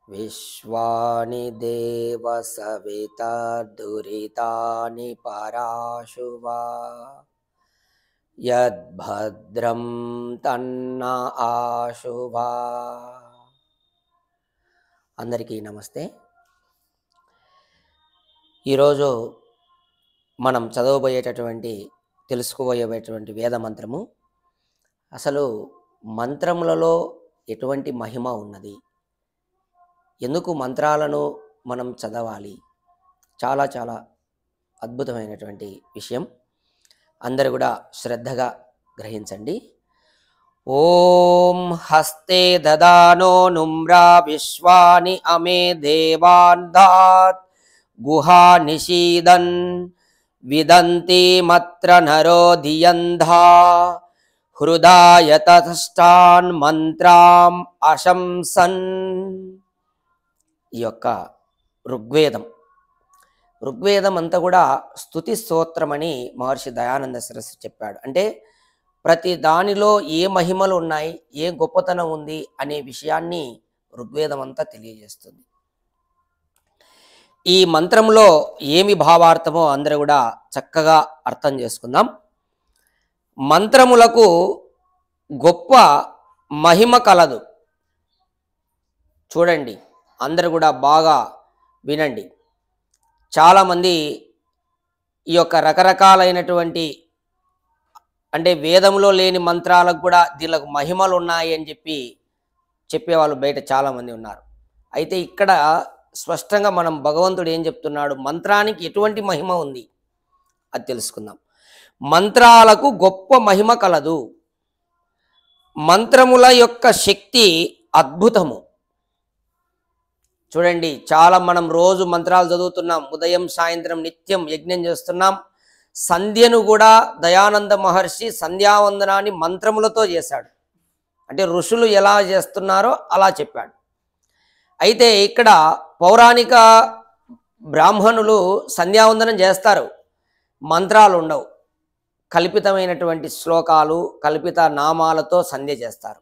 విశ్వాని దేవ సవితా దురితాని పరాశువా యద్భద్రం తన్న ఆశువా. అందరికీ నమస్తే. ఈరోజు మనం తెలుసుకోబోయేటువంటి వేద మంత్రము, అసలు మంత్రములలో ఎటువంటి మహిమ ఉన్నది, ఎందుకు మంత్రాలను మనం చదవాలి, చాలా చాలా అద్భుతమైనటువంటి విషయం. అందరూ కూడా శ్రద్ధగా గ్రహించండి. ఓం హస్తే దదానో నుమ్రా విశ్వాని అమే దేవాందాత్ గుహా నిషీదన్ విదంతి మత్ర నరో ధియంధా హృదాయతష్టాన్ మంత్రాం అశంసన్. ఈ యొక్క ఋగ్వేదం అంతా కూడా స్తుతి స్తోత్రమని మహర్షి దయానంద సరస్వతి చెప్పాడు. అంటే ప్రతి దానిలో ఏ మహిమలు ఉన్నాయి, ఏ గొప్పతనం ఉంది అనే విషయాన్ని ఋగ్వేదం అంతా తెలియజేస్తుంది. ఈ మంత్రంలో ఏమి భావార్థమో అందరూ కూడా చక్కగా అర్థం చేసుకుందాం. మంత్రములకు గొప్ప మహిమ కలదు. చూడండి, అందరూ కూడా బాగా వినండి. చాలామంది ఈ యొక్క రకరకాలైనటువంటి అంటే వేదంలో లేని మంత్రాలకు కూడా దీనికి మహిమలు ఉన్నాయి అని చెప్పేవాళ్ళు బయట చాలామంది ఉన్నారు. అయితే ఇక్కడ స్పష్టంగా మనం భగవంతుడు ఏం చెప్తున్నాడు, మంత్రానికి ఎటువంటి మహిమ ఉంది అది తెలుసుకుందాం. మంత్రాలకు గొప్ప మహిమ కలదు. మంత్రముల యొక్క శక్తి అద్భుతము. చూడండి, చాలా మనం రోజు మంత్రాలు చదువుతున్నాం, ఉదయం సాయంత్రం నిత్యం యజ్ఞం చేస్తున్నాం. సంధ్యను కూడా దయానంద మహర్షి సంధ్యావందనాన్ని మంత్రములతో చేశాడు. అంటే ఋషులు ఎలా చేస్తున్నారో అలా చెప్పాడు. అయితే ఇక్కడ పౌరాణిక బ్రాహ్మణులు సంధ్యావందనం చేస్తారు, మంత్రాలు ఉండవు, కల్పితమైనటువంటి శ్లోకాలు కల్పిత నామాలతో సంధ్య చేస్తారు.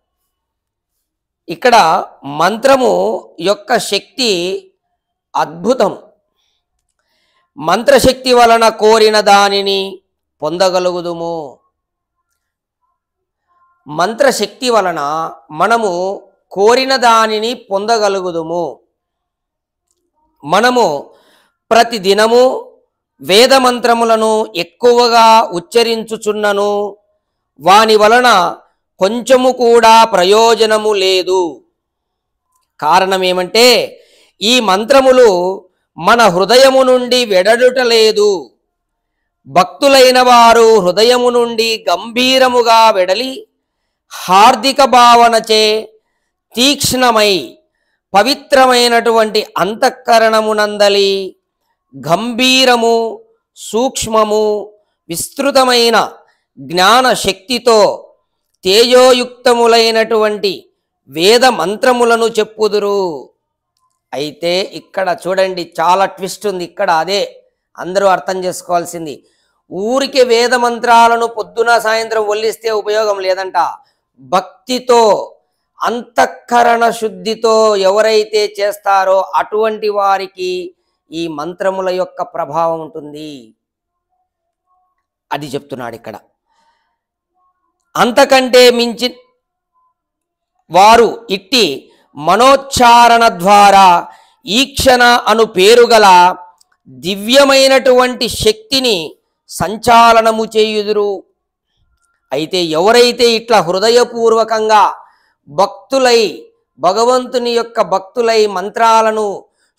ఇక్కడ మంత్రము యొక్క శక్తి అద్భుతం. మంత్రశక్తి వలన కోరిన దానిని పొందగలుగుదుము. మంత్రశక్తి వలన మనము కోరిన దానిని పొందగలుగుదుము. మనము ప్రతిదినము వేద మంత్రములను ఎక్కువగా ఉచ్చరించుచున్నను వాని వలన కొంచెము కూడా ప్రయోజనము లేదు. కారణం ఏమంటే ఈ మంత్రములు మన హృదయము నుండి వెడలుటలేదు. భక్తులైన వారు హృదయము నుండి గంభీరముగా వెడలి హార్దిక భావనచే తీక్ష్ణమై పవిత్రమైనటువంటి అంతఃకరణమునందలి గంభీరము సూక్ష్మము విస్తృతమైన జ్ఞాన శక్తితో తేజోయుక్తములైనటువంటి వేద మంత్రములను చెప్పుదురు. అయితే ఇక్కడ చూడండి, చాలా ట్విస్ట్ ఉంది ఇక్కడ. అదే అందరూ అర్థం చేసుకోవాల్సింది. ఊరికే వేద మంత్రాలను పొద్దున సాయంత్రం వల్లిస్తే ఉపయోగం లేదంట. భక్తితో అంతఃకరణ శుద్ధితో ఎవరైతే చేస్తారో అటువంటి వారికి ఈ మంత్రముల యొక్క ప్రభావం ఉంటుంది. అది చెప్తున్నాడు ఇక్కడ. అంతకంటే మించి వారు ఇట్టి మనోచ్చారణ ద్వారా ఈక్షణ అను పేరుగల దివ్యమైనటువంటి శక్తిని సంచాలనము చేయుదురు. అయితే ఎవరైతే ఇట్లా హృదయపూర్వకంగా భక్తులై భగవంతుని యొక్క భక్తులై మంత్రాలను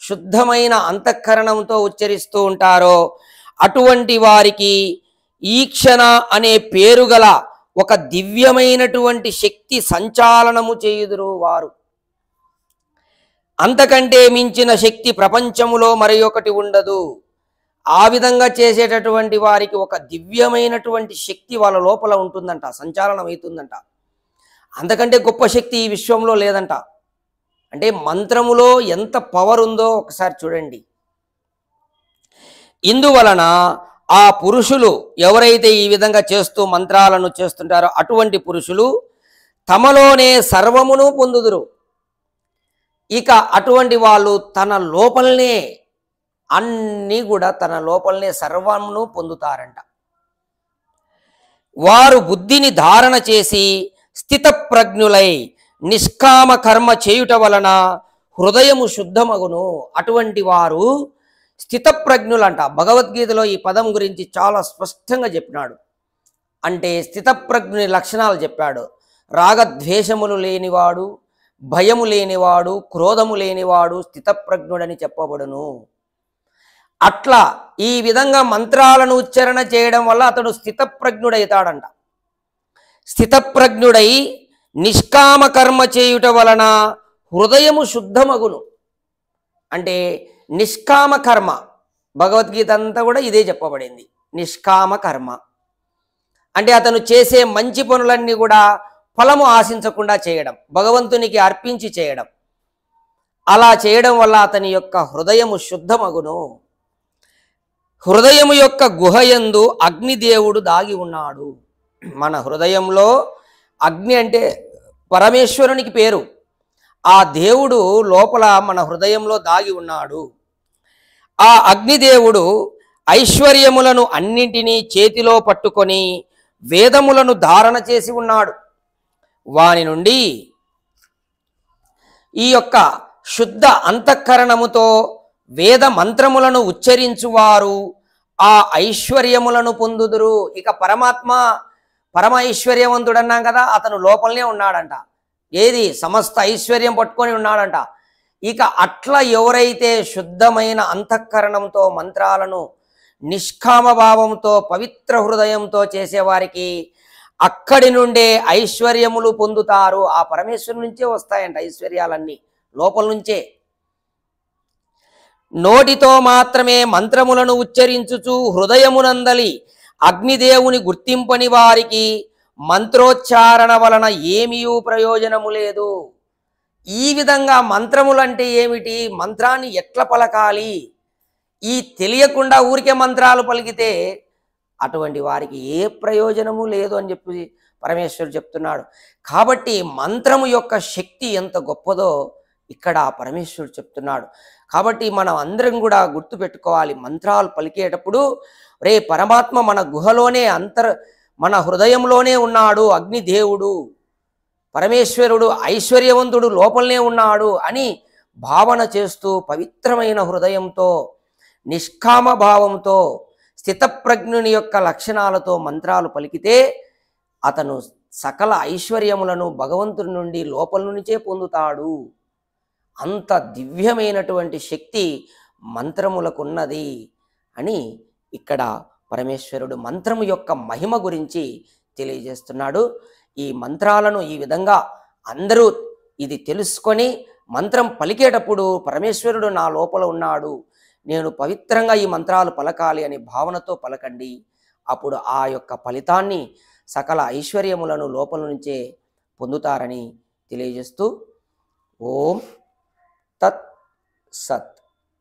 శుద్ధమైన అంతఃకరణంతో ఉచ్చరిస్తూ ఉంటారో అటువంటి వారికి ఈక్షణ అనే పేరుగల ఒక దివ్యమైనటువంటి శక్తి సంచాలనము చేయుదురు వారు. అంతకంటే మించిన శక్తి ప్రపంచములో మరి ఒకటి ఉండదు. ఆ విధంగా చేసేటటువంటి వారికి ఒక దివ్యమైనటువంటి శక్తి వాళ్ళ లోపల ఉంటుందంట, సంచాలనం అవుతుందంట. అంతకంటే గొప్ప శక్తి ఈ విశ్వంలో లేదంట. అంటే మంత్రములో ఎంత పవర్ ఉందో ఒకసారి చూడండి. ఇందువలన ఆ పురుషులు ఎవరైతే ఈ విధంగా చేస్తూ మంత్రాలను చేస్తుంటారో అటువంటి పురుషులు తమలోనే సర్వమును పొందుదురు. ఇక అటువంటి వాళ్ళు తన లోపలనే అన్నీ కూడా తన లోపలనే సర్వమును పొందుతారంట. వారు బుద్ధిని ధారణ చేసి స్థితప్రజ్ఞులై నిష్కామ కర్మ చేయుట వలన హృదయము శుద్ధమగును. అటువంటి వారు స్థితప్రజ్ఞులంట. భగవద్గీతలో ఈ పదం గురించి చాలా స్పష్టంగా చెప్పినాడు. అంటే స్థితప్రజ్ఞుని లక్షణాలు చెప్పాడు. రాగద్వేషములు లేనివాడు, భయము లేనివాడు, క్రోధము లేనివాడు స్థితప్రజ్ఞుడని చెప్పబడును. అట్లా ఈ విధంగా మంత్రాలను ఉచ్చారణ చేయడం వల్ల అతడు స్థితప్రజ్ఞుడైతాడంట. స్థితప్రజ్ఞుడై నిష్కామ కర్మ చేయుట వలన హృదయము శుద్ధమగును. అంటే నిష్కామ కర్మ, భగవద్గీత అంతా కూడా ఇదే చెప్పబడింది. నిష్కామ కర్మ అంటే అతను చేసే మంచి పనులన్నీ కూడా ఫలము ఆశించకుండా చేయడం, భగవంతునికి అర్పించి చేయడం. అలా చేయడం వల్ల అతని యొక్క హృదయము శుద్ధమగును. హృదయము యొక్క గుహయందు అగ్నిదేవుడు దాగి ఉన్నాడు. మన హృదయంలో అగ్ని అంటే పరమేశ్వరునికి పేరు. ఆ దేవుడు లోపల మన హృదయంలో దాగి ఉన్నాడు. ఆ అగ్నిదేవుడు ఐశ్వర్యములను అన్నింటినీ చేతిలో పట్టుకొని వేదములను ధారణ చేసి ఉన్నాడు. వాని నుండి ఈ యొక్క శుద్ధ అంతఃకరణముతో వేద మంత్రములను ఉచ్చరించువారు ఆ ఐశ్వర్యములను పొందుదురు. ఇక పరమాత్మ పరమ ఐశ్వర్యవంతుడన్నాం కదా, అతను లోపలనే ఉన్నాడంట. ఏది సమస్త ఐశ్వర్యం పట్టుకొని ఉన్నాడంట. ఇక అట్లా ఎవరైతే శుద్ధమైన అంతఃకరణంతో మంత్రాలను నిష్కామ భావంతో పవిత్ర హృదయంతో చేసేవారికి అక్కడి నుండే ఐశ్వర్యములు పొందుతారు. ఆ పరమేశ్వరు నుంచే వస్తాయంట ఐశ్వర్యాలన్నీ, లోపల నుంచే. నోటితో మాత్రమే మంత్రములను ఉచ్చరించుచు హృదయమునందలి అగ్నిదేవుని గుర్తింపని వారికి మంత్రోచ్చారణ వలన ఏమీ ప్రయోజనము లేదు. ఈ విధంగా మంత్రములంటే ఏమిటి, మంత్రాన్ని ఎట్లా పలకాలి, ఈ తెలియకుండా ఊరికే మంత్రాలు పలికితే అటువంటి వారికి ఏ ప్రయోజనము లేదు అని చెప్పి పరమేశ్వరుడు చెప్తున్నాడు. కాబట్టి మంత్రము యొక్క శక్తి ఎంత గొప్పదో ఇక్కడ పరమేశ్వరుడు చెప్తున్నాడు. కాబట్టి మనం అందరం కూడా గుర్తుపెట్టుకోవాలి, మంత్రాలు పలికేటప్పుడు రే పరమాత్మ మన గుహలోనే మన హృదయంలోనే ఉన్నాడు, అగ్నిదేవుడు పరమేశ్వరుడు ఐశ్వర్యవంతుడు లోపలనే ఉన్నాడు అని భావన చేస్తూ పవిత్రమైన హృదయంతో నిష్కామ భావంతో స్థితప్రజ్ఞుని యొక్క లక్షణాలతో మంత్రాలు పలికితే అతను సకల ఐశ్వర్యములను భగవంతుడి నుండి లోపల నుంచే పొందుతాడు. అంత దివ్యమైనటువంటి శక్తి మంత్రములకున్నది అని ఇక్కడ పరమేశ్వరుడు మంత్రము యొక్క మహిమ గురించి తెలియజేస్తున్నాడు. ఈ మంత్రాలను ఈ విధంగా అందరూ ఇది తెలుసుకొని మంత్రం పలికేటప్పుడు పరమేశ్వరుడు నా లోపల ఉన్నాడు, నేను పవిత్రంగా ఈ మంత్రాలు పలకాలి అనే భావనతో పలకండి. అప్పుడు ఆ యొక్క ఫలితాన్ని సకల ఐశ్వర్యములను లోపల నుంచే పొందుతారని తెలియజేస్తూ ఓం తత్ సత్.